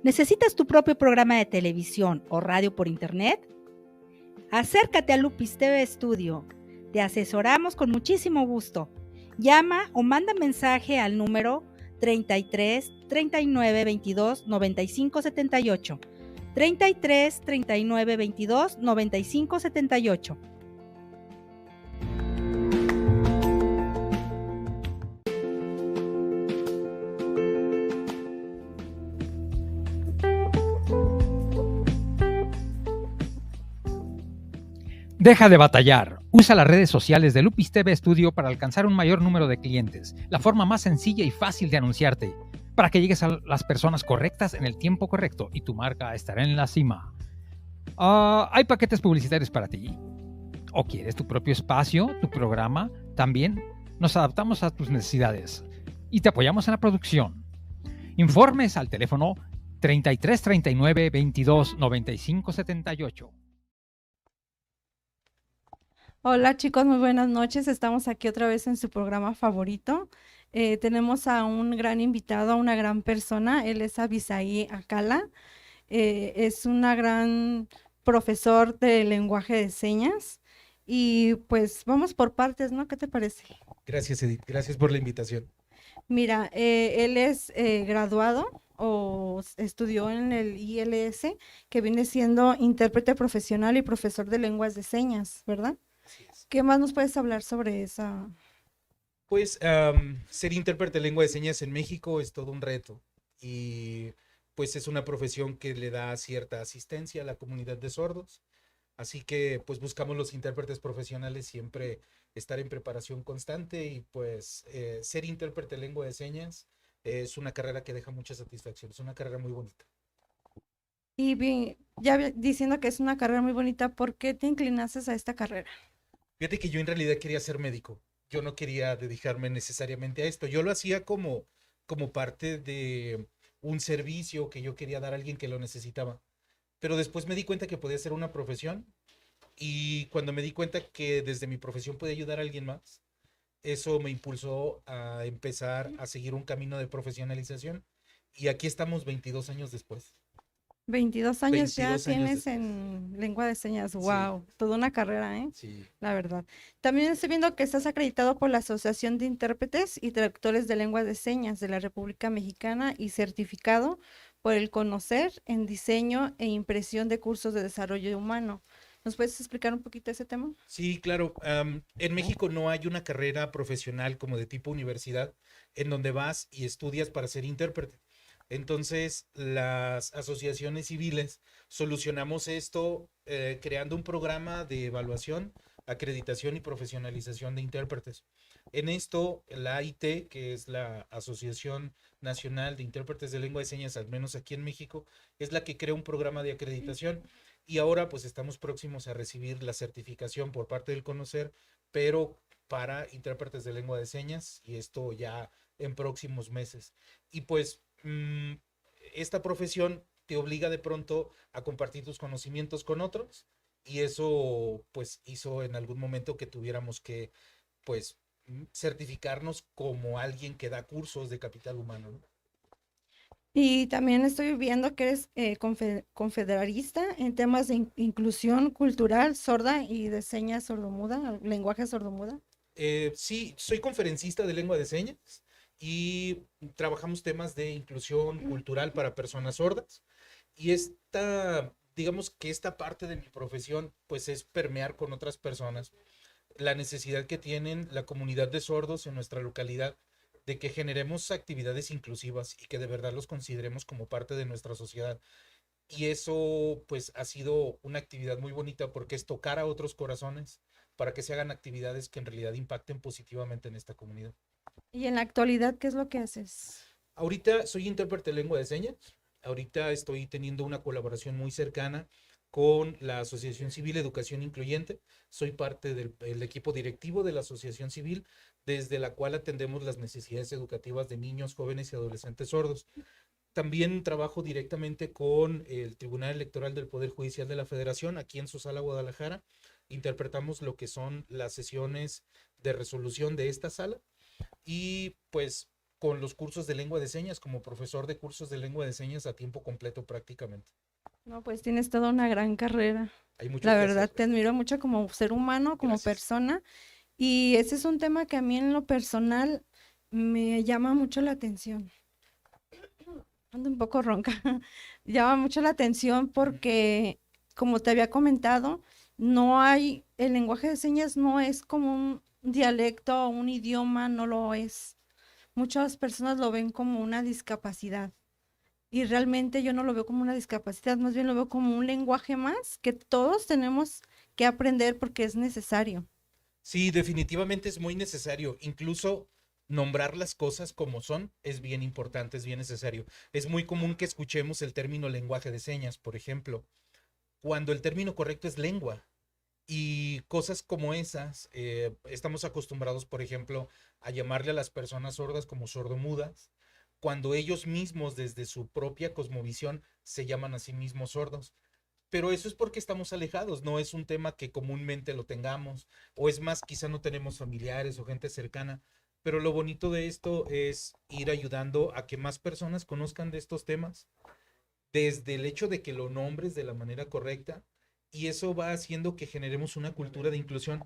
¿Necesitas tu propio programa de televisión o radio por internet? Acércate a Lupis TV Studio. Te asesoramos con muchísimo gusto. Llama o manda mensaje al número 33 39 22 95 78. 33 39 22 95 78. Deja de batallar. Usa las redes sociales de Lupis TV Studio para alcanzar un mayor número de clientes. La forma más sencilla y fácil de anunciarte, para que llegues a las personas correctas en el tiempo correcto y tu marca estará en la cima. ¿Hay paquetes publicitarios para ti? ¿O quieres tu propio espacio, tu programa? También nos adaptamos a tus necesidades y te apoyamos en la producción. Informes al teléfono 33 39 22 95 78. Hola chicos, muy buenas noches. Estamos aquí otra vez en su programa favorito. Tenemos a un gran invitado, a una gran persona. Él es Abisaí Acala. Es una gran profesor de lenguaje de señas. Y pues vamos por partes, ¿no? ¿Qué te parece? Gracias, Edith. Gracias por la invitación. Mira, él es graduado o estudió en el ILS, que viene siendo intérprete profesional y profesor de lenguas de señas, ¿verdad? Así es. ¿Qué más nos puedes hablar sobre esa? Pues ser intérprete de lengua de señas en México es todo un reto y pues es una profesión que le da cierta asistencia a la comunidad de sordos. Así que pues buscamos los intérpretes profesionales siempre estar en preparación constante y pues ser intérprete de lengua de señas es una carrera que deja mucha satisfacción, es una carrera muy bonita. Y bien, ya diciendo que es una carrera muy bonita, ¿por qué te inclinaste a esta carrera? Fíjate que yo en realidad quería ser médico. Yo no quería dedicarme necesariamente a esto. Yo lo hacía como parte de un servicio que yo quería dar a alguien que lo necesitaba. Pero después me di cuenta que podía ser una profesión y cuando me di cuenta que desde mi profesión podía ayudar a alguien más, eso me impulsó a empezar a seguir un camino de profesionalización y aquí estamos 22 años después. 22 años ya 22 años tienes después. en lengua de señas. Sí, Wow, toda una carrera, ¿eh? sí. La verdad. También estoy viendo que estás acreditado por la Asociación de Intérpretes y Traductores de Lenguas de Señas de la República Mexicana y certificado por el CONOCER en diseño e impresión de cursos de desarrollo humano. ¿Nos puedes explicar un poquito ese tema? Sí, claro. En México no hay una carrera profesional como de tipo universidad en donde vas y estudias para ser intérprete. Entonces, las asociaciones civiles solucionamos esto creando un programa de evaluación, acreditación y profesionalización de intérpretes. En esto, la AIT, que es la Asociación Nacional de Intérpretes de Lengua de Señas, al menos aquí en México, es la que crea un programa de acreditación y ahora pues estamos próximos a recibir la certificación por parte del Conocer, pero para intérpretes de lengua de señas y esto ya en próximos meses. Y pues esta profesión te obliga de pronto a compartir tus conocimientos con otros y eso pues hizo en algún momento que tuviéramos que pues certificarnos como alguien que da cursos de capital humano, ¿no? Y también estoy viendo que eres confederalista en temas de inclusión cultural sorda y de señas sordomuda, lenguaje sordomuda. Sí, soy conferencista de lengua de señas y trabajamos temas de inclusión cultural para personas sordas. Y digamos que esta parte de mi profesión, pues es permear con otras personas la necesidad que tienen la comunidad de sordos en nuestra localidad de que generemos actividades inclusivas y que de verdad los consideremos como parte de nuestra sociedad. Y eso pues ha sido una actividad muy bonita porque es tocar a otros corazones para que se hagan actividades que en realidad impacten positivamente en esta comunidad. Y en la actualidad, ¿qué es lo que haces? Ahorita soy intérprete de lengua de señas. Ahorita estoy teniendo una colaboración muy cercana con la Asociación Civil Educación Incluyente. Soy parte del equipo directivo de la Asociación Civil, desde la cual atendemos las necesidades educativas de niños, jóvenes y adolescentes sordos. También trabajo directamente con el Tribunal Electoral del Poder Judicial de la Federación, aquí en su sala Guadalajara. Interpretamos lo que son las sesiones de resolución de esta sala y pues con los cursos de lengua de señas, como profesor de cursos de lengua de señas a tiempo completo prácticamente. No, pues tienes toda una gran carrera. Hay mucho La que verdad, hacer. te admiro mucho como ser humano, como Gracias. persona. Y ese es un tema que a mí en lo personal me llama mucho la atención. Ando un poco ronca. Llama mucho la atención porque, como te había comentado, no hay, el lenguaje de señas no es como un dialecto o un idioma, no lo es. Muchas personas lo ven como una discapacidad. Y realmente yo no lo veo como una discapacidad, más bien lo veo como un lenguaje más que todos tenemos que aprender porque es necesario. Sí, definitivamente es muy necesario. Incluso nombrar las cosas como son es bien importante, es bien necesario. Es muy común que escuchemos el término lenguaje de señas, por ejemplo, cuando el término correcto es lengua. Y cosas como esas, estamos acostumbrados, por ejemplo, a llamarle a las personas sordas como sordomudas, cuando ellos mismos, desde su propia cosmovisión, se llaman a sí mismos sordos. Pero eso es porque estamos alejados, no es un tema que comúnmente lo tengamos, o es más, quizá no tenemos familiares o gente cercana, pero lo bonito de esto es ir ayudando a que más personas conozcan de estos temas, desde el hecho de que lo nombres de la manera correcta, y eso va haciendo que generemos una cultura de inclusión,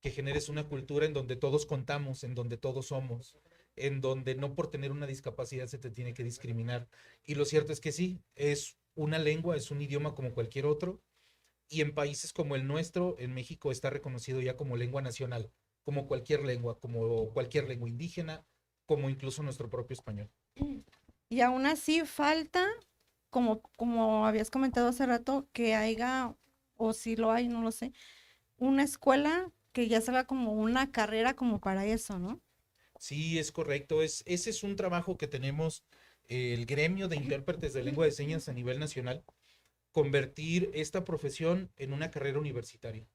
que generes una cultura en donde todos contamos, en donde todos somos, en donde no por tener una discapacidad se te tiene que discriminar. Y lo cierto es que sí, es una lengua, es un idioma como cualquier otro, y en países como el nuestro, en México, está reconocido ya como lengua nacional, como cualquier lengua indígena, como incluso nuestro propio español. Y aún así falta, como habías comentado hace rato, que haya, o si lo hay, no lo sé, una escuela que ya se haga como una carrera como para eso, ¿no? Sí, es correcto. Ese es un trabajo que tenemos el gremio de intérpretes de lengua de señas a nivel nacional, convertir esta profesión en una carrera universitaria.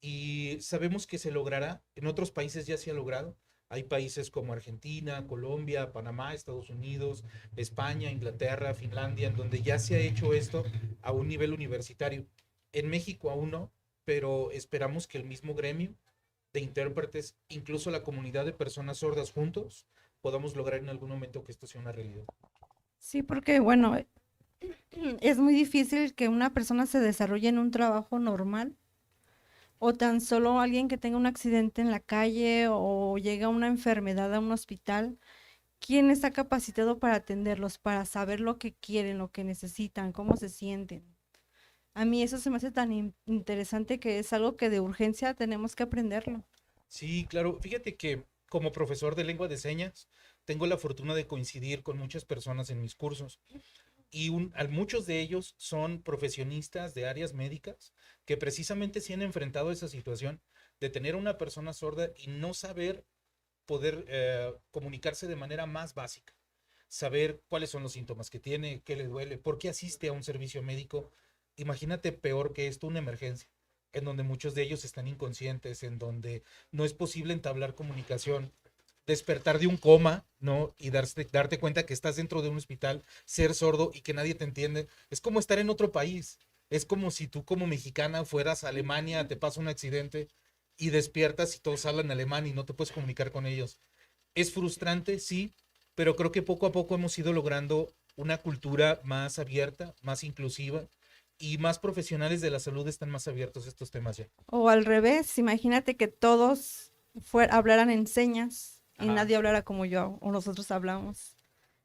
Y sabemos que se logrará, en otros países ya se ha logrado. Hay países como Argentina, Colombia, Panamá, Estados Unidos, España, Inglaterra, Finlandia, en donde ya se ha hecho esto a un nivel universitario. En México aún no, pero esperamos que el mismo gremio de intérpretes, incluso la comunidad de personas sordas juntos, podamos lograr en algún momento que esto sea una realidad. Sí, porque bueno, es muy difícil que una persona se desarrolle en un trabajo normal o tan solo alguien que tenga un accidente en la calle o llega una enfermedad a un hospital. ¿Quién está capacitado para atenderlos, para saber lo que quieren, lo que necesitan, cómo se sienten? A mí eso se me hace tan interesante que es algo que de urgencia tenemos que aprenderlo. Sí, claro. Fíjate que como profesor de lengua de señas, tengo la fortuna de coincidir con muchas personas en mis cursos y muchos de ellos son profesionistas de áreas médicas que precisamente se han enfrentado a esa situación de tener a una persona sorda y no saber poder comunicarse de manera más básica, saber cuáles son los síntomas que tiene, qué le duele, por qué asiste a un servicio médico. Imagínate peor que esto, una emergencia, en donde muchos de ellos están inconscientes, en donde no es posible entablar comunicación, despertar de un coma, ¿no? Y darte cuenta que estás dentro de un hospital, ser sordo y que nadie te entiende. Es como estar en otro país. Es como si tú como mexicana fueras a Alemania, te pasa un accidente y despiertas y todos hablan alemán y no te puedes comunicar con ellos. Es frustrante, sí, pero creo que poco a poco hemos ido logrando una cultura más abierta, más inclusiva y más profesionales de la salud están más abiertos a estos temas ya. O al revés, imagínate que todos hablaran en señas y Ajá. nadie hablara como yo o nosotros hablamos.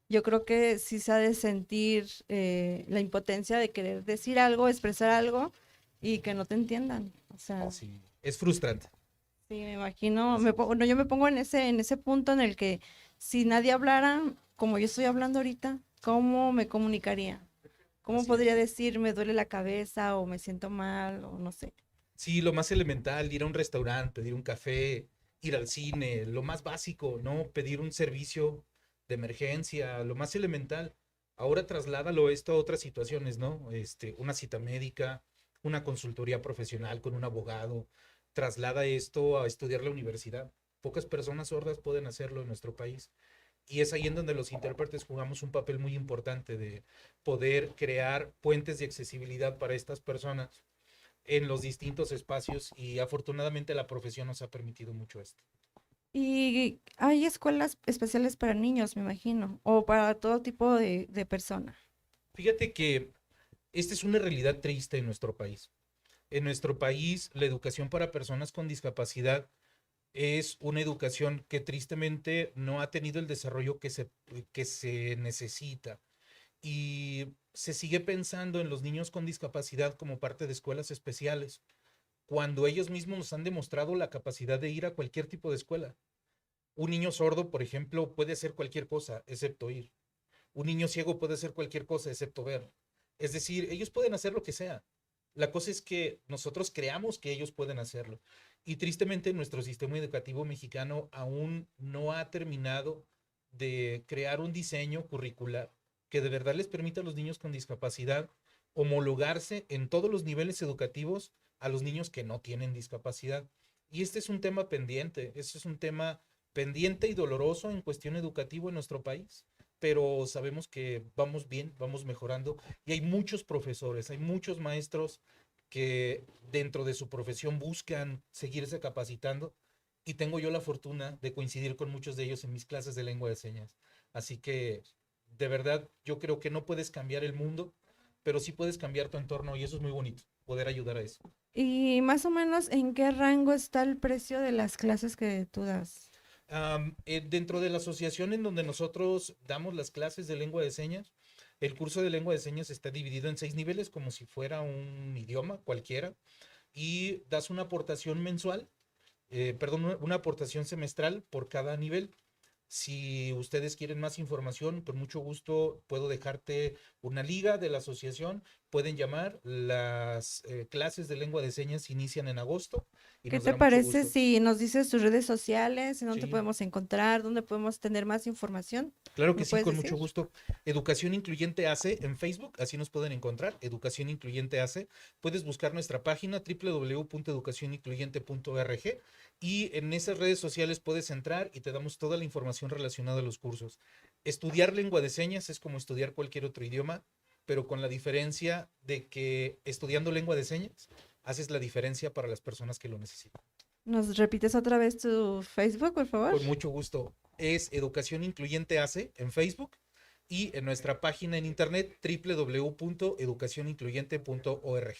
Yo creo que sí se ha de sentir la impotencia de querer decir algo, expresar algo y que no te entiendan. O sea, Sí, es frustrante. sí, me imagino, Así es. no, yo me pongo en ese punto en el que si nadie hablara como yo estoy hablando ahorita, ¿cómo me comunicaría? ¿Cómo Así podría es. decir me duele la cabeza o me siento mal o no sé? Sí, lo más elemental, ir a un restaurante, pedir un café, ir al cine, lo más básico, ¿no? Pedir un servicio de emergencia, lo más elemental. Ahora trasládalo esto a otras situaciones, ¿no? Una cita médica, una consultoría profesional con un abogado. Traslada esto a estudiar la universidad. Pocas personas sordas pueden hacerlo en nuestro país. Y es ahí en donde los intérpretes jugamos un papel muy importante de poder crear puentes de accesibilidad para estas personas en los distintos espacios y afortunadamente la profesión nos ha permitido mucho esto. Y hay escuelas especiales para niños, me imagino, o para todo tipo de persona. Fíjate que esta es una realidad triste en nuestro país. En nuestro país, la educación para personas con discapacidad es una educación que tristemente no ha tenido el desarrollo que se necesita. Y se sigue pensando en los niños con discapacidad como parte de escuelas especiales, cuando ellos mismos nos han demostrado la capacidad de ir a cualquier tipo de escuela. Un niño sordo, por ejemplo, puede hacer cualquier cosa excepto ir. Un niño ciego puede hacer cualquier cosa excepto ver. Es decir, ellos pueden hacer lo que sea. La cosa es que nosotros creamos que ellos pueden hacerlo. Y tristemente nuestro sistema educativo mexicano aún no ha terminado de crear un diseño curricular que de verdad les permita a los niños con discapacidad homologarse en todos los niveles educativos a los niños que no tienen discapacidad. Y este es un tema pendiente, este es un tema pendiente y doloroso en cuestión educativa en nuestro país, pero sabemos que vamos bien, vamos mejorando y hay muchos profesores, hay muchos maestros que dentro de su profesión buscan seguirse capacitando y tengo yo la fortuna de coincidir con muchos de ellos en mis clases de lengua de señas. Así que de verdad yo creo que no puedes cambiar el mundo, pero sí puedes cambiar tu entorno y eso es muy bonito, poder ayudar a eso. Y más o menos, ¿en qué rango está el precio de las clases que tú das? Dentro de la asociación en donde nosotros damos las clases de lengua de señas, el curso de lengua de señas está dividido en 6 niveles, como si fuera un idioma cualquiera, y das una aportación mensual, perdón, una aportación semestral por cada nivel. Si ustedes quieren más información, con mucho gusto puedo dejarte una liga de la asociación. Pueden llamar. Las clases de lengua de señas inician en agosto y ¿Qué nos te dará mucho parece gusto. si nos dices tus redes sociales, en dónde te Sí. podemos encontrar, dónde podemos tener más información? Claro que ¿Me sí, puedes con decir? mucho gusto. Educación Incluyente AC en Facebook, así nos pueden encontrar, Educación Incluyente AC. Puedes buscar nuestra página www.educacionincluyente.org y en esas redes sociales puedes entrar y te damos toda la información relacionada a los cursos. Estudiar lengua de señas es como estudiar cualquier otro idioma, pero con la diferencia de que estudiando lengua de señas haces la diferencia para las personas que lo necesitan. ¿Nos repites otra vez tu Facebook, por favor? Con mucho gusto. Es Educación Incluyente AC en Facebook y en nuestra página en internet www.educacionincluyente.org.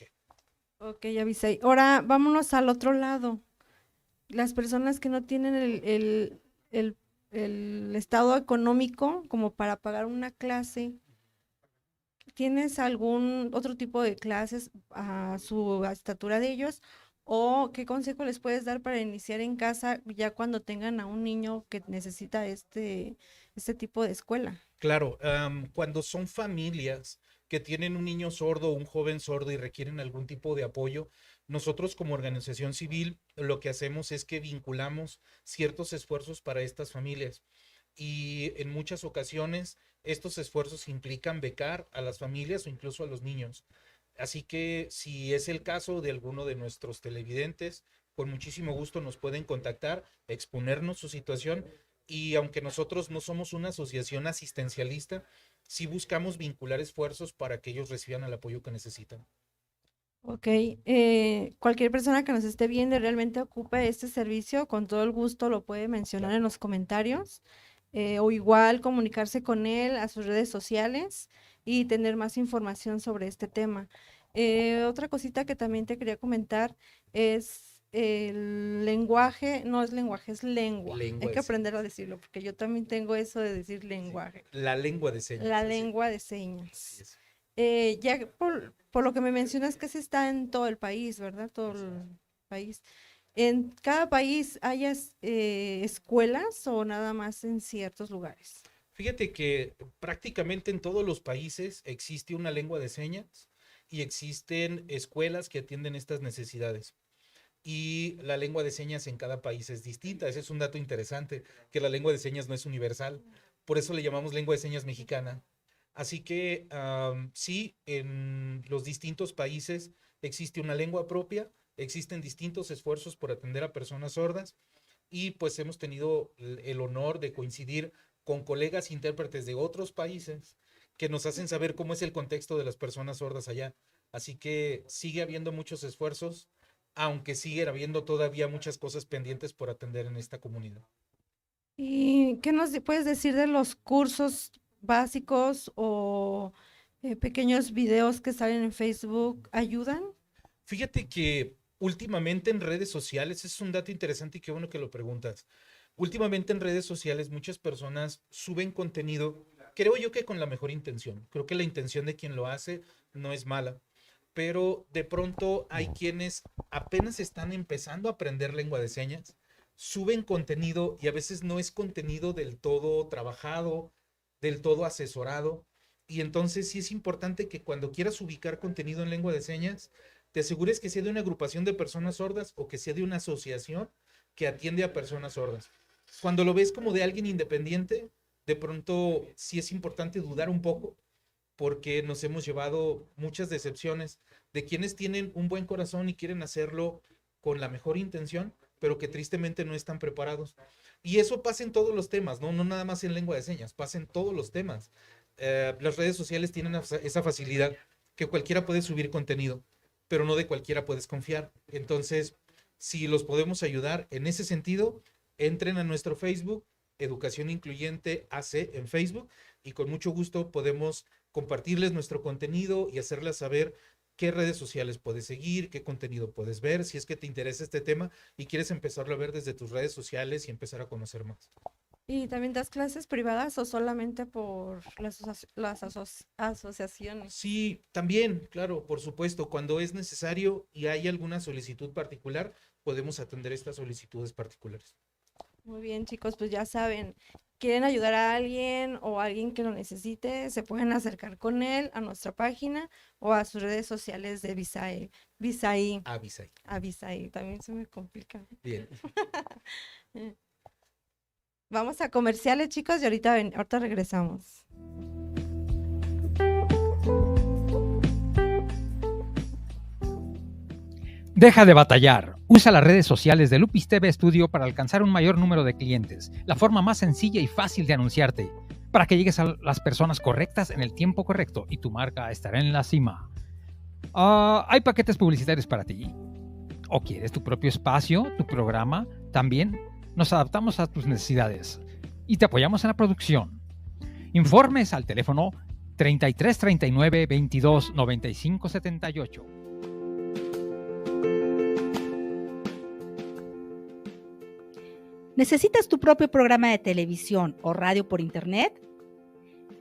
Ok, ya avisé. Ahora vámonos al otro lado. Las personas que no tienen el- el estado económico como para pagar una clase, ¿tienes algún otro tipo de clases a su estatura de ellos? ¿O qué consejo les puedes dar para iniciar en casa ya cuando tengan a un niño que necesita este tipo de escuela? Claro, cuando son familias que tienen un niño sordo o un joven sordo y requieren algún tipo de apoyo, nosotros como organización civil lo que hacemos es que vinculamos ciertos esfuerzos para estas familias. Y en muchas ocasiones estos esfuerzos implican becar a las familias o incluso a los niños. Así que si es el caso de alguno de nuestros televidentes, con muchísimo gusto nos pueden contactar, exponernos su situación y aunque nosotros no somos una asociación asistencialista, sí buscamos vincular esfuerzos para que ellos reciban el apoyo que necesitan. Ok, cualquier persona que nos esté viendo y realmente ocupe este servicio, con todo el gusto lo puede mencionar Claro. en los comentarios, o igual comunicarse con él a sus redes sociales y tener más información sobre este tema. Otra cosita que también te quería comentar es el lenguaje, no es lenguaje, es lengua. Hay Lengua que de aprender a señas. decirlo, porque yo también tengo eso de decir Sí. lenguaje, La lengua de la señas, así. lengua de Así señas. es. Ya por lo que me mencionas que se está en todo el país, ¿verdad? Todo Así el es. país. ¿En cada país hay escuelas o nada más en ciertos lugares? Fíjate que prácticamente en todos los países existe una lengua de señas y existen escuelas que atienden estas necesidades. Y la lengua de señas en cada país es distinta. Ese es un dato interesante, que la lengua de señas no es universal. Por eso le llamamos lengua de señas mexicana. Así que sí, en los distintos países existe una lengua propia, existen distintos esfuerzos por atender a personas sordas y pues hemos tenido el honor de coincidir con colegas intérpretes de otros países que nos hacen saber cómo es el contexto de las personas sordas allá. Así que sigue habiendo muchos esfuerzos, aunque sigue habiendo todavía muchas cosas pendientes por atender en esta comunidad. ¿Y qué nos puedes decir de los cursos básicos o pequeños videos que salen en Facebook? ¿Ayudan? Fíjate que últimamente en redes sociales, es un dato interesante y qué bueno que lo preguntas. Últimamente en redes sociales muchas personas suben contenido, creo yo que con la mejor intención. Creo que la intención de quien lo hace no es mala, pero de pronto hay quienes apenas están empezando a aprender lengua de señas, suben contenido y a veces no es contenido del todo trabajado, del todo asesorado. Y entonces sí es importante que cuando quieras ubicar contenido en lengua de señas, te asegures que sea de una agrupación de personas sordas o que sea de una asociación que atiende a personas sordas. Cuando lo ves como de alguien independiente, de pronto sí es importante dudar un poco porque nos hemos llevado muchas decepciones de quienes tienen un buen corazón y quieren hacerlo con la mejor intención, pero que tristemente no están preparados. Y eso pasa en todos los temas, ¿no? No nada más en lengua de señas, pasa en todos los temas. Las redes sociales tienen esa facilidad que cualquiera puede subir contenido, pero no de cualquiera puedes confiar. Entonces, si los podemos ayudar en ese sentido, entren a nuestro Facebook, Educación Incluyente AC en Facebook, y con mucho gusto podemos compartirles nuestro contenido y hacerles saber qué redes sociales puedes seguir, qué contenido puedes ver, si es que te interesa este tema y quieres empezarlo a ver desde tus redes sociales y empezar a conocer más. ¿Y también das clases privadas o solamente por asociaciones? Sí, también, claro, por supuesto, cuando es necesario y hay alguna solicitud particular, podemos atender estas solicitudes particulares. Muy bien, chicos, pues ya saben, quieren ayudar a alguien o a alguien que lo necesite, se pueden acercar con él a nuestra página o a sus redes sociales de Visaí. Visaí, Avisa. a Visaí, también se me complica. Bien. Vamos a comerciales, chicos, y ahorita regresamos. Deja de batallar. Usa las redes sociales de Lupis TV Studio para alcanzar un mayor número de clientes, la forma más sencilla y fácil de anunciarte, para que llegues a las personas correctas en el tiempo correcto y tu marca estará en la cima. ¿Hay paquetes publicitarios para ti? ¿O quieres tu propio espacio, tu programa? También nos adaptamos a tus necesidades y te apoyamos en la producción. Informes al teléfono 33 39 22 95 78. ¿Necesitas tu propio programa de televisión o radio por internet?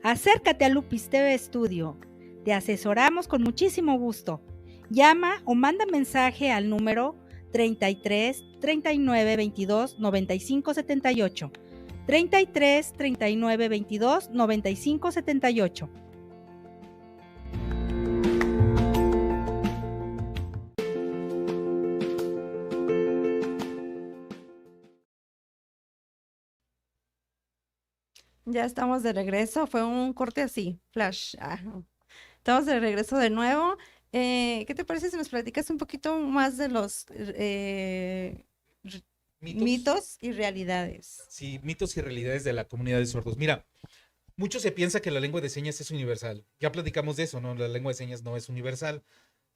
Acércate a Lupis TV Studio. Te asesoramos con muchísimo gusto. Llama o manda mensaje al número 33 39 22 95 78. 33 39 22 95 78. Ya estamos de regreso, fue un corte así, flash. Estamos de regreso de nuevo. ¿Qué te parece si nos platicas un poquito más de los mitos y realidades? Sí, mitos y realidades de la comunidad de sordos. Mira, mucho se piensa que la lengua de señas es universal. Ya platicamos de eso, ¿no? La lengua de señas no es universal.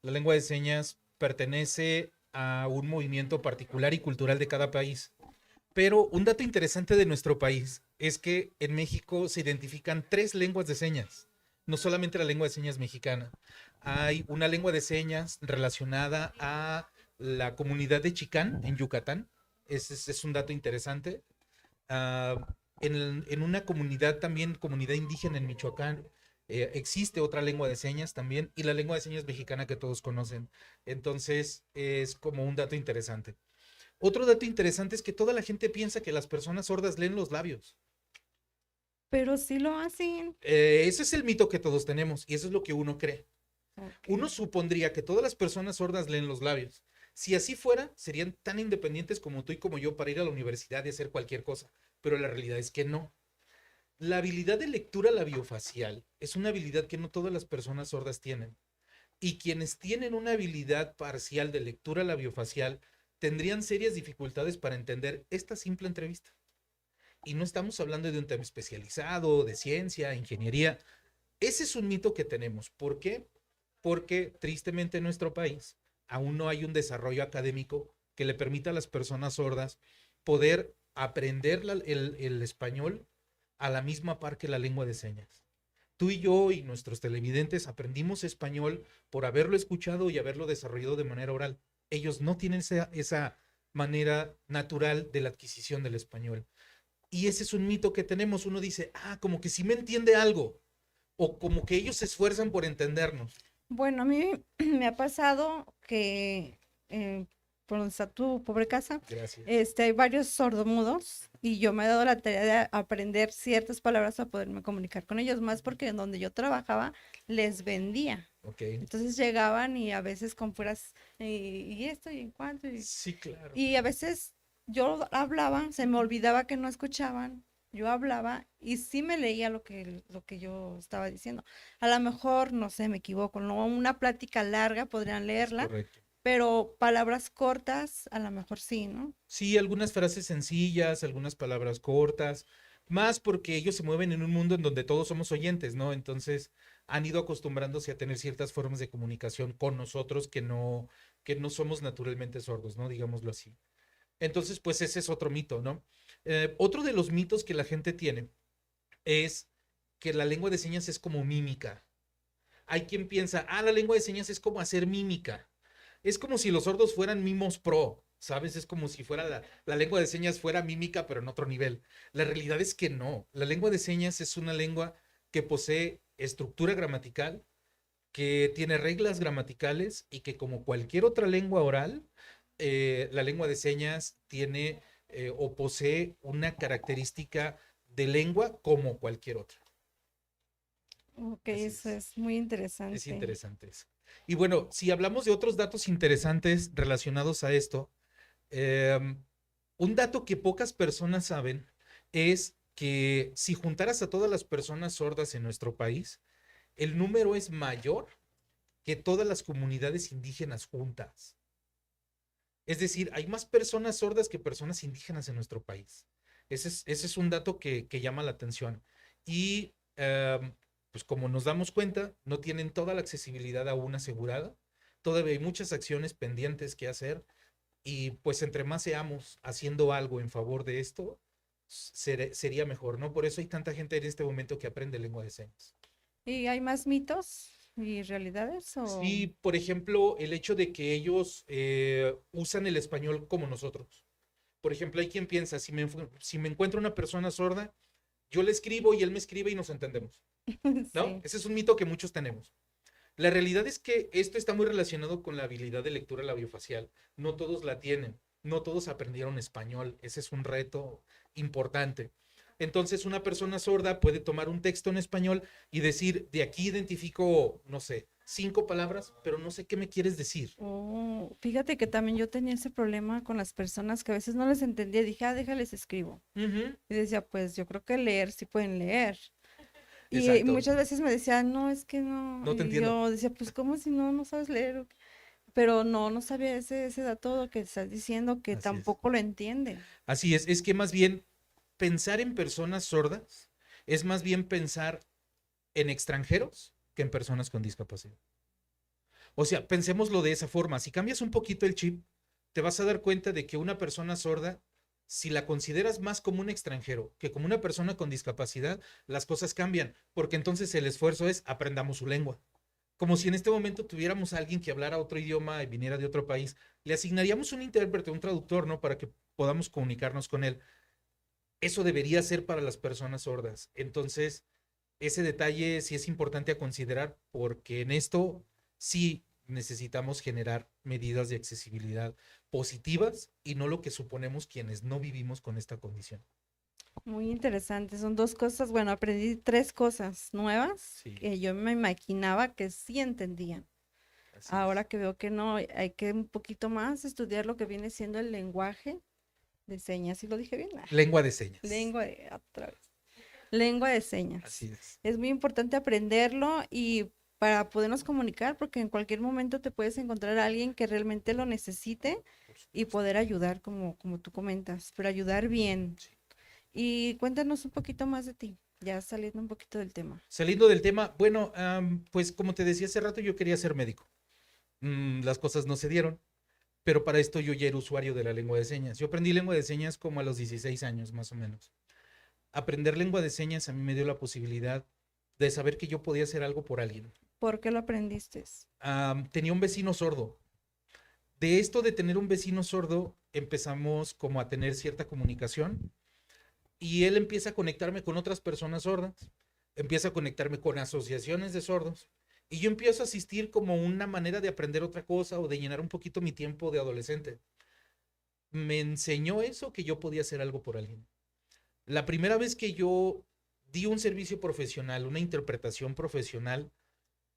La lengua de señas pertenece a un movimiento particular y cultural de cada país. Pero un dato interesante de nuestro país es que en México se identifican 3 lenguas de señas, no solamente la lengua de señas mexicana. Hay una lengua de señas relacionada a la comunidad de Chicán en Yucatán. Ese es un dato interesante. En una comunidad también, comunidad indígena en Michoacán, existe otra lengua de señas también y la lengua de señas mexicana que todos conocen. Entonces es como un dato interesante. Otro dato interesante es que toda la gente piensa que las personas sordas leen los labios. Pero sí lo hacen. Ese es el mito que todos tenemos y eso es lo que uno cree. Okay. Uno supondría que todas las personas sordas leen los labios. Si así fuera, serían tan independientes como tú y como yo para ir a la universidad y hacer cualquier cosa. Pero la realidad es que no. La habilidad de lectura labiofacial es una habilidad que no todas las personas sordas tienen. Y quienes tienen una habilidad parcial de lectura labiofacial tendrían serias dificultades para entender esta simple entrevista. Y no estamos hablando de un tema especializado, de ciencia, ingeniería. Ese es un mito que tenemos. ¿Por qué? Porque tristemente en nuestro país aún no hay un desarrollo académico que le permita a las personas sordas poder aprender el español a la misma par que la lengua de señas. Tú y yo y nuestros televidentes aprendimos español por haberlo escuchado y haberlo desarrollado de manera oral. Ellos no tienen esa manera natural de la adquisición del español. Y ese es un mito que tenemos. Uno dice, como que sí me entiende algo, o como que ellos se esfuerzan por entendernos. Bueno, a mí me ha pasado que por donde está tu pobre casa, Gracias. hay varios sordomudos y yo me he dado la tarea de aprender ciertas palabras para poderme comunicar con ellos, más porque en donde yo trabajaba les vendía. Okay. Entonces llegaban y a veces con puras, y esto y en cuanto. Sí, claro. Y a veces yo hablaba, se me olvidaba que no escuchaban, yo hablaba y sí me leía lo que yo estaba diciendo. A lo mejor, no sé, me equivoco, no una plática larga podrían leerla, Correcto. pero palabras cortas a lo mejor sí, ¿no? Sí, algunas frases sencillas, algunas palabras cortas, más porque ellos se mueven en un mundo en donde todos somos oyentes, ¿no? Entonces han ido acostumbrándose a tener ciertas formas de comunicación con nosotros que no somos naturalmente sordos, ¿no? Digámoslo así. Entonces, pues ese es otro mito, ¿no? Otro de los mitos que la gente tiene es que la lengua de señas es como mímica. Hay quien piensa, la lengua de señas es como hacer mímica. Es como si los sordos fueran mimos pro, ¿sabes? Es como si fuera la lengua de señas fuera mímica, pero en otro nivel. La realidad es que no. La lengua de señas es una lengua que posee estructura gramatical, que tiene reglas gramaticales y que como cualquier otra lengua oral, la lengua de señas tiene o posee una característica de lengua como cualquier otra. Ok, eso es muy interesante. Es interesante eso. Y bueno, si hablamos de otros datos interesantes relacionados a esto, un dato que pocas personas saben es que si juntaras a todas las personas sordas en nuestro país, el número es mayor que todas las comunidades indígenas juntas. Es decir, hay más personas sordas que personas indígenas en nuestro país. Ese es un dato que llama la atención. Y pues como nos damos cuenta, no tienen toda la accesibilidad aún asegurada. Todavía hay muchas acciones pendientes que hacer. Y pues entre más seamos haciendo algo en favor de esto, sería mejor, ¿no? Por eso hay tanta gente en este momento que aprende lengua de señas. ¿Y hay más mitos y realidades? Sí, por ejemplo, el hecho de que ellos usan el español como nosotros. Por ejemplo, hay quien piensa, si me encuentro una persona sorda, yo le escribo y él me escribe y nos entendemos, ¿no? Sí. Ese es un mito que muchos tenemos. La realidad es que esto está muy relacionado con la habilidad de lectura labiofacial. No todos la tienen, no todos aprendieron español. Ese es un reto importante. Entonces, una persona sorda puede tomar un texto en español y decir, de aquí identifico, no sé, 5 palabras, pero no sé qué me quieres decir. Oh, fíjate que también yo tenía ese problema con las personas que a veces no les entendía. Dije, déjales escribo. Uh-huh. Y decía, pues yo creo que leer sí pueden leer. Y Exacto. muchas veces me decían, no, es que no. No te Y entiendo. yo decía, pues ¿cómo si no sabes leer? Pero no sabía ese dato que estás diciendo, que Así es. tampoco lo entienden. Así es que más bien pensar en personas sordas es más bien pensar en extranjeros que en personas con discapacidad. O sea, pensémoslo de esa forma. Si cambias un poquito el chip, te vas a dar cuenta de que una persona sorda, si la consideras más como un extranjero que como una persona con discapacidad, las cosas cambian, porque entonces el esfuerzo es aprendamos su lengua. Como si en este momento tuviéramos a alguien que hablara otro idioma y viniera de otro país, le asignaríamos un intérprete, un traductor, ¿no? Para que podamos comunicarnos con él. Eso debería ser para las personas sordas. Entonces, ese detalle sí es importante a considerar porque en esto sí necesitamos generar medidas de accesibilidad positivas y no lo que suponemos quienes no vivimos con esta condición. Muy interesante, son 2 cosas, bueno, aprendí 3 cosas nuevas Sí. que yo me imaginaba que sí entendían. Así Ahora es. que veo que no, hay que un poquito más estudiar lo que viene siendo el lenguaje de señas, ¿sí lo dije bien? Lengua de señas. Otra vez. Lengua de señas. Así es. Es muy importante aprenderlo y para podernos comunicar, porque en cualquier momento te puedes encontrar a alguien que realmente lo necesite y poder ayudar, como tú comentas, pero ayudar bien. Sí. Y cuéntanos un poquito más de ti, ya saliendo un poquito del tema. Saliendo del tema, bueno, pues como te decía hace rato, yo quería ser médico. Las cosas no se dieron. pero para esto yo ya era usuario de la lengua de señas. Yo aprendí lengua de señas como a los 16 años, más o menos. Aprender lengua de señas a mí me dio la posibilidad de saber que yo podía hacer algo por alguien. ¿Por qué lo aprendiste? Tenía un vecino sordo. De esto de tener un vecino sordo, empezamos como a tener cierta comunicación y él empieza a conectarme con otras personas sordas, empieza a conectarme con asociaciones de sordos y yo empiezo a asistir como una manera de aprender otra cosa o de llenar un poquito mi tiempo de adolescente. Me enseñó eso, que yo podía hacer algo por alguien. La primera vez que yo di un servicio profesional, una interpretación profesional,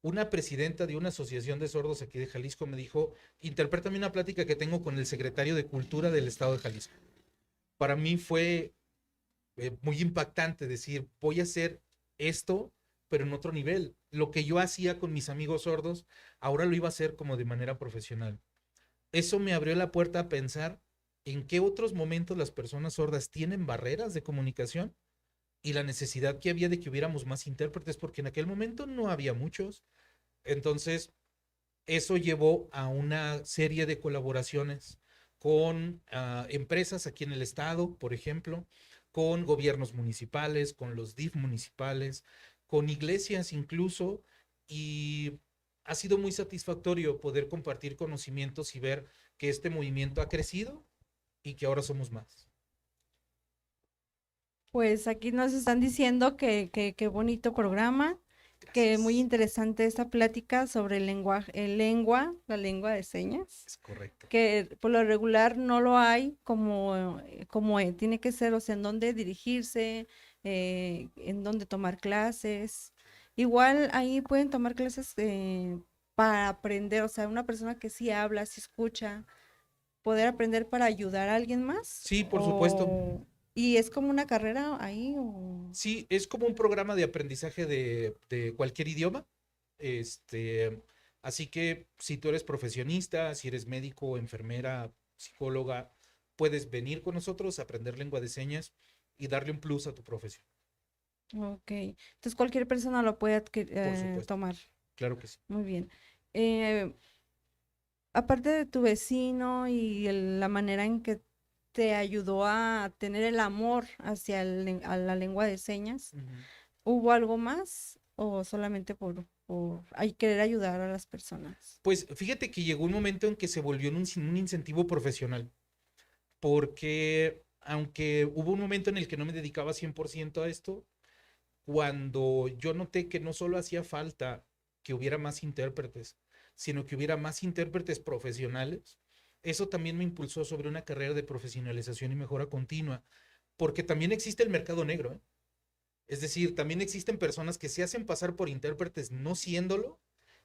una presidenta de una asociación de sordos aquí de Jalisco me dijo: interprétame una plática que tengo con el secretario de Cultura del estado de Jalisco. Para mí fue muy impactante decir, voy a hacer esto, pero en otro nivel. Lo que yo hacía con mis amigos sordos, ahora lo iba a hacer como de manera profesional. Eso me abrió la puerta a pensar en qué otros momentos las personas sordas tienen barreras de comunicación y la necesidad que había de que hubiéramos más intérpretes, porque en aquel momento no había muchos. Entonces, eso llevó a una serie de colaboraciones con empresas aquí en el estado, por ejemplo, con gobiernos municipales, con los DIF municipales, con iglesias incluso, y ha sido muy satisfactorio poder compartir conocimientos y ver que este movimiento ha crecido y que ahora somos más. Pues aquí nos están diciendo que qué bonito programa, que muy interesante esta plática sobre el lenguaje, la lengua de señas, Es correcto. que por lo regular no lo hay como tiene que ser, o sea, en dónde dirigirse, en dónde tomar clases. Igual ahí pueden tomar clases para aprender, o sea, una persona que sí habla, sí escucha, poder aprender para ayudar a alguien más. Sí, por supuesto. ¿Y es como una carrera ahí o...? Sí, es como un programa de aprendizaje de cualquier idioma. Así que si tú eres profesionista, si eres médico, enfermera, psicóloga, puedes venir con nosotros a aprender lengua de señas y darle un plus a tu profesión. Ok, entonces cualquier persona lo puede supuesto. tomar. Claro que sí. Muy bien. Aparte de tu vecino y la manera en que te ayudó a tener el amor hacia a la lengua de señas, ¿hubo algo más o solamente por querer ayudar a las personas? Pues fíjate que llegó un momento en que se volvió un incentivo profesional, porque aunque hubo un momento en el que no me dedicaba 100% a esto, cuando yo noté que no solo hacía falta que hubiera más intérpretes, sino que hubiera más intérpretes profesionales, eso también me impulsó sobre una carrera de profesionalización y mejora continua, porque también existe el mercado negro, ¿eh? Es decir, también existen personas que se hacen pasar por intérpretes no siéndolo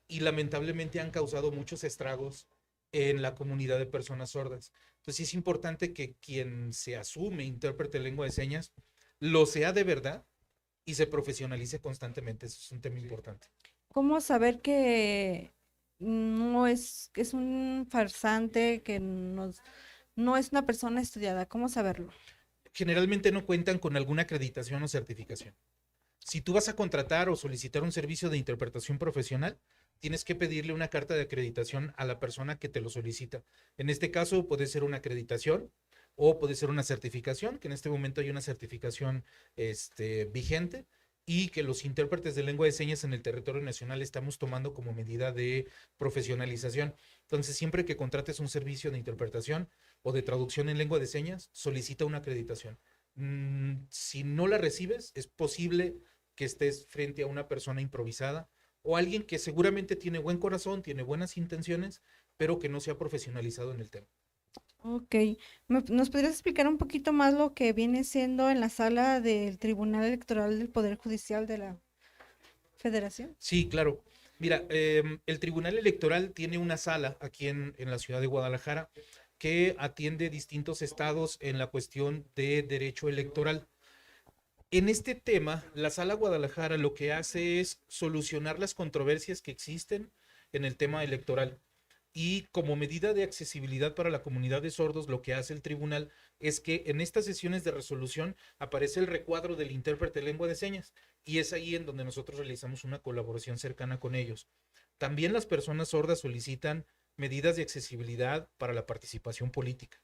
y lamentablemente han causado muchos estragos en la comunidad de personas sordas. Entonces es importante que quien se asume intérprete de lengua de señas lo sea de verdad y se profesionalice constantemente. Eso es un tema importante. ¿Cómo saber que no es un farsante, que no es una persona estudiada? ¿Cómo saberlo? Generalmente no cuentan con alguna acreditación o certificación. Si tú vas a contratar o solicitar un servicio de interpretación profesional, tienes que pedirle una carta de acreditación a la persona que te lo solicita. En este caso puede ser una acreditación o puede ser una certificación, que en este momento hay una certificación vigente y que los intérpretes de lengua de señas en el territorio nacional estamos tomando como medida de profesionalización. Entonces, siempre que contrates un servicio de interpretación o de traducción en lengua de señas, solicita una acreditación. Si no la recibes, es posible que estés frente a una persona improvisada o alguien que seguramente tiene buen corazón, tiene buenas intenciones, pero que no se ha profesionalizado en el tema. Ok, ¿nos podrías explicar un poquito más lo que viene siendo en la sala del Tribunal Electoral del Poder Judicial de la Federación? Sí, claro. Mira, el Tribunal Electoral tiene una sala aquí en la ciudad de Guadalajara que atiende distintos estados en la cuestión de derecho electoral. En este tema, la Sala Guadalajara lo que hace es solucionar las controversias que existen en el tema electoral. Y como medida de accesibilidad para la comunidad de sordos, lo que hace el tribunal es que en estas sesiones de resolución aparece el recuadro del intérprete de lengua de señas y es ahí en donde nosotros realizamos una colaboración cercana con ellos. También las personas sordas solicitan medidas de accesibilidad para la participación política.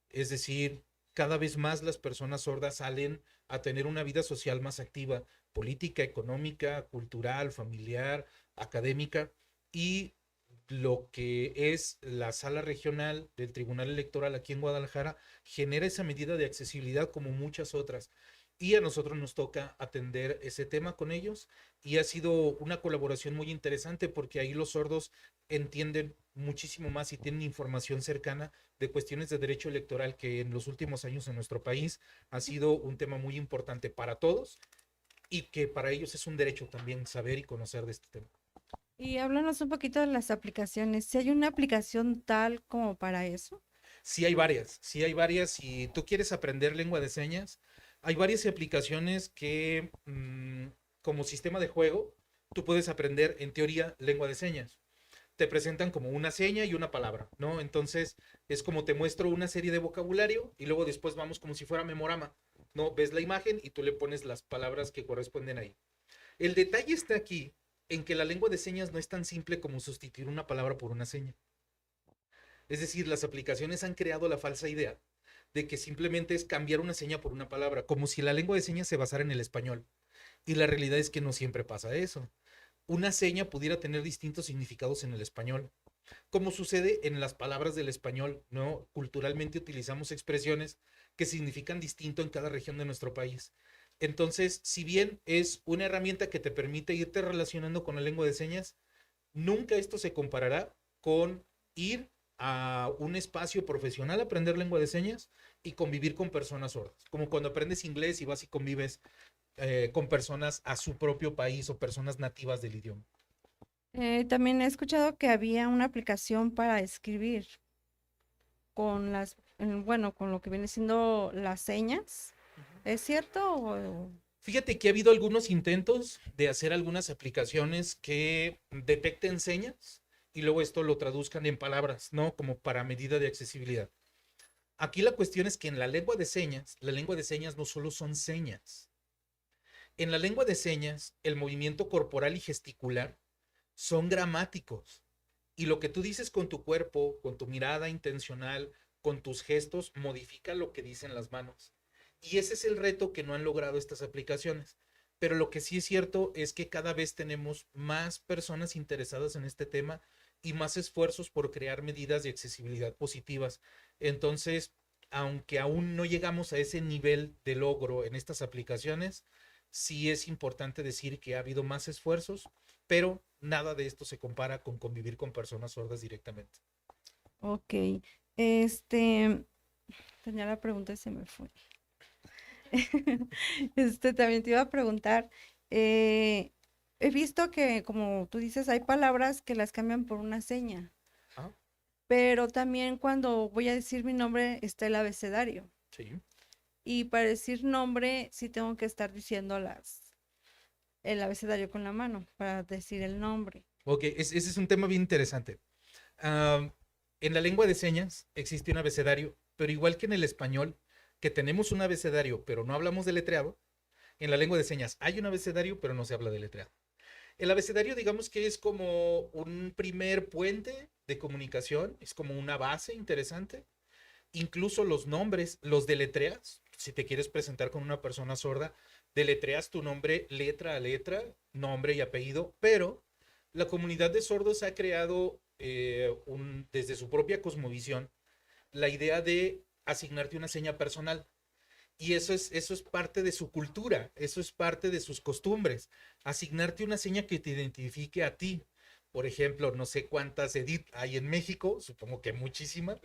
Es decir, cada vez más las personas sordas salen a tener una vida social más activa, política, económica, cultural, familiar, académica, y lo que es la sala regional del Tribunal Electoral aquí en Guadalajara genera esa medida de accesibilidad como muchas otras. Y a nosotros nos toca atender ese tema con ellos y ha sido una colaboración muy interesante porque ahí los sordos entienden muchísimo más y tienen información cercana de cuestiones de derecho electoral que en los últimos años en nuestro país ha sido un tema muy importante para todos y que para ellos es un derecho también saber y conocer de este tema. Y háblanos un poquito de las aplicaciones. ¿Si hay una aplicación tal como para eso? Sí hay varias. Si tú quieres aprender lengua de señas, hay varias aplicaciones que como sistema de juego, tú puedes aprender en teoría lengua de señas. Te presentan como una seña y una palabra, ¿no? Entonces es como te muestro una serie de vocabulario y luego después vamos como si fuera memorama, ¿no? Ves la imagen y tú le pones las palabras que corresponden ahí. El detalle está aquí en que la lengua de señas no es tan simple como sustituir una palabra por una seña. Es decir, las aplicaciones han creado la falsa idea de que simplemente es cambiar una seña por una palabra, como si la lengua de señas se basara en el español. Y la realidad es que no siempre pasa eso. Una seña pudiera tener distintos significados en el español, como sucede en las palabras del español, ¿no? Culturalmente utilizamos expresiones que significan distinto en cada región de nuestro país. Entonces, si bien es una herramienta que te permite irte relacionando con la lengua de señas, nunca esto se comparará con ir a un espacio profesional a aprender lengua de señas y convivir con personas sordas. Como cuando aprendes inglés y vas y convives con personas a su propio país o personas nativas del idioma. También he escuchado que había una aplicación para escribir con bueno, con lo que viene siendo las señas. ¿Es cierto? Fíjate que ha habido algunos intentos de hacer algunas aplicaciones que detecten señas y luego esto lo traduzcan en palabras, ¿no? Como para medida de accesibilidad. Aquí la cuestión es que en la lengua de señas no solo son señas. En la lengua de señas, el movimiento corporal y gesticular son gramáticos. Y lo que tú dices con tu cuerpo, con tu mirada intencional, con tus gestos, modifica lo que dicen las manos. Y ese es el reto que no han logrado estas aplicaciones. Pero lo que sí es cierto es que cada vez tenemos más personas interesadas en este tema y más esfuerzos por crear medidas de accesibilidad positivas. Entonces, aunque aún no llegamos a ese nivel de logro en estas aplicaciones, sí es importante decir que ha habido más esfuerzos, pero nada de esto se compara con convivir con personas sordas directamente. Ok. Tenía la pregunta y se me fue. También te iba a preguntar, he visto que, como tú dices, hay palabras que las cambian por una seña, Ah, pero también cuando voy a decir mi nombre está el abecedario. sí. Y para decir nombre sí tengo que estar diciendo el abecedario con la mano para decir el nombre. Ok, ese es un tema bien interesante. Um, en la lengua de señas existe un abecedario, pero igual que en el español, que tenemos un abecedario, pero no hablamos de letreado, en la lengua de señas hay un abecedario, pero no se habla de letreado. El abecedario, digamos que es como un primer puente de comunicación, es como una base interesante. Incluso los nombres, los deletreas. Si te quieres presentar con una persona sorda, deletreas tu nombre letra a letra, nombre y apellido, pero la comunidad de sordos ha creado desde su propia cosmovisión la idea de asignarte una seña personal. Y eso es parte de su cultura, eso es parte de sus costumbres. Asignarte una seña que te identifique a ti. Por ejemplo, no sé cuántas Edith hay en México, supongo que muchísimas.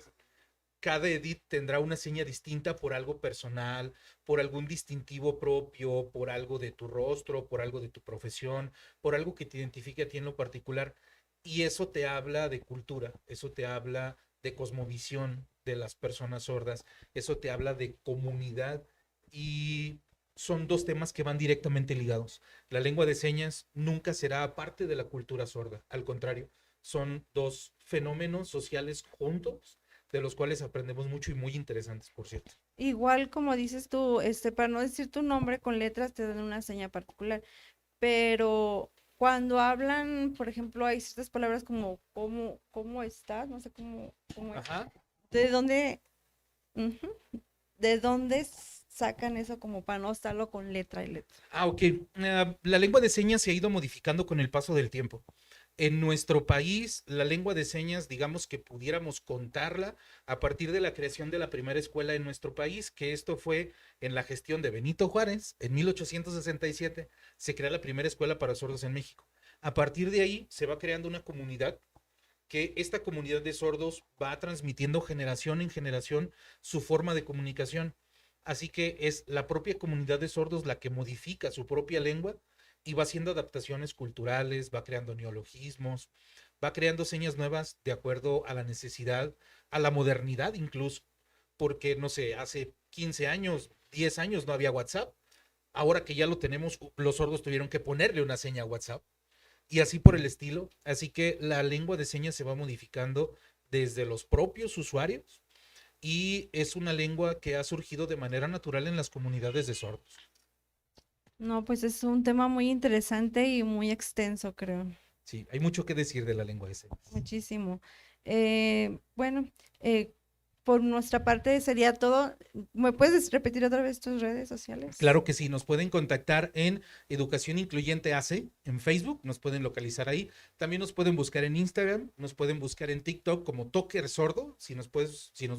Cada edit tendrá una seña distinta por algo personal, por algún distintivo propio, por algo de tu rostro, por algo de tu profesión, por algo que te identifique a ti en lo particular. Y eso te habla de cultura, eso te habla de cosmovisión de las personas sordas, eso te habla de comunidad y son dos temas que van directamente ligados. La lengua de señas nunca será parte de la cultura sorda, al contrario, son dos fenómenos sociales juntos de los cuales aprendemos mucho y muy interesantes, por cierto. Igual como dices tú, para no decir tu nombre con letras te dan una seña particular, pero cuando hablan, por ejemplo, hay ciertas palabras como cómo estás, no sé cómo es. Ajá. ¿De dónde, ujú, de dónde sacan eso como para no estarlo con letra y letra? Ok. La lengua de señas se ha ido modificando con el paso del tiempo. En nuestro país, la lengua de señas, digamos que pudiéramos contarla a partir de la creación de la primera escuela en nuestro país, que esto fue en la gestión de Benito Juárez. En 1867 se crea la primera escuela para sordos en México. A partir de ahí se va creando una comunidad, que esta comunidad de sordos va transmitiendo generación en generación su forma de comunicación. Así que es la propia comunidad de sordos la que modifica su propia lengua y va haciendo adaptaciones culturales, va creando neologismos, va creando señas nuevas de acuerdo a la necesidad, a la modernidad incluso, porque no sé, hace 15 años, 10 años no había WhatsApp. Ahora que ya lo tenemos, los sordos tuvieron que ponerle una seña a WhatsApp y así por el estilo. Así que la lengua de señas se va modificando desde los propios usuarios y es una lengua que ha surgido de manera natural en las comunidades de sordos. No, pues es un tema muy interesante y muy extenso, creo. Sí, hay mucho que decir de la lengua de señas. Muchísimo. Bueno, por nuestra parte sería todo. ¿Me puedes repetir otra vez tus redes sociales? Claro que sí, nos pueden contactar en Educación Incluyente AC, en Facebook, nos pueden localizar ahí. También nos pueden buscar en Instagram, nos pueden buscar en TikTok como Toker Sordo. Si nos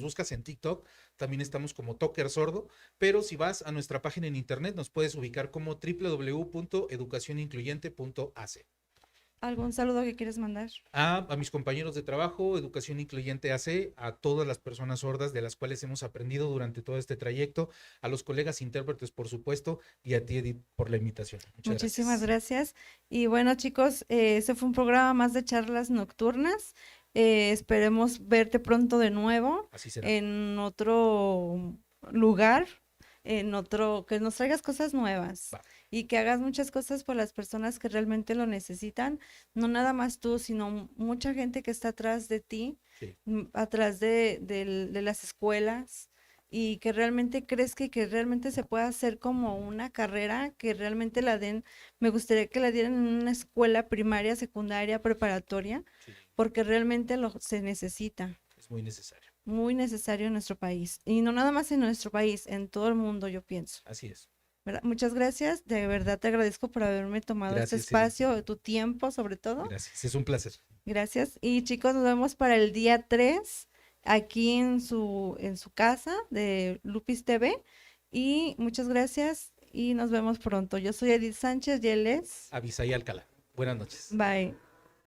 buscas en TikTok, también estamos como Toker Sordo. Pero si vas a nuestra página en internet, nos puedes ubicar como www.educacionincluyente.ac. ¿Algún saludo que quieres mandar? A mis compañeros de trabajo, Educación Incluyente AC, a todas las personas sordas de las cuales hemos aprendido durante todo este trayecto, a los colegas intérpretes, por supuesto, y a ti, Edith, por la invitación. Muchísimas gracias. Y bueno, chicos, ese fue un programa más de charlas nocturnas. Esperemos verte pronto de nuevo Así será. en otro lugar, que nos traigas cosas nuevas. Va. Y que hagas muchas cosas por las personas que realmente lo necesitan, no nada más tú, sino mucha gente que está atrás de ti, Sí. Atrás de las escuelas, y que realmente crees que realmente se pueda hacer como una carrera, que realmente la den. Me gustaría que la dieran en una escuela primaria, secundaria, preparatoria, Sí. porque realmente se necesita. Es muy necesario. Muy necesario en nuestro país, y no nada más en nuestro país, en todo el mundo, yo pienso. Así es. ¿Verdad? Muchas gracias, de verdad te agradezco por haberme tomado Gracias, este espacio, tu tiempo sobre todo. Gracias, es un placer. Gracias. Y chicos, nos vemos para el día 3 aquí en su casa de Lupis TV. Y muchas gracias y nos vemos pronto. Yo soy Edith Sánchez y él es... Avisaí Alcalá. Buenas noches. Bye.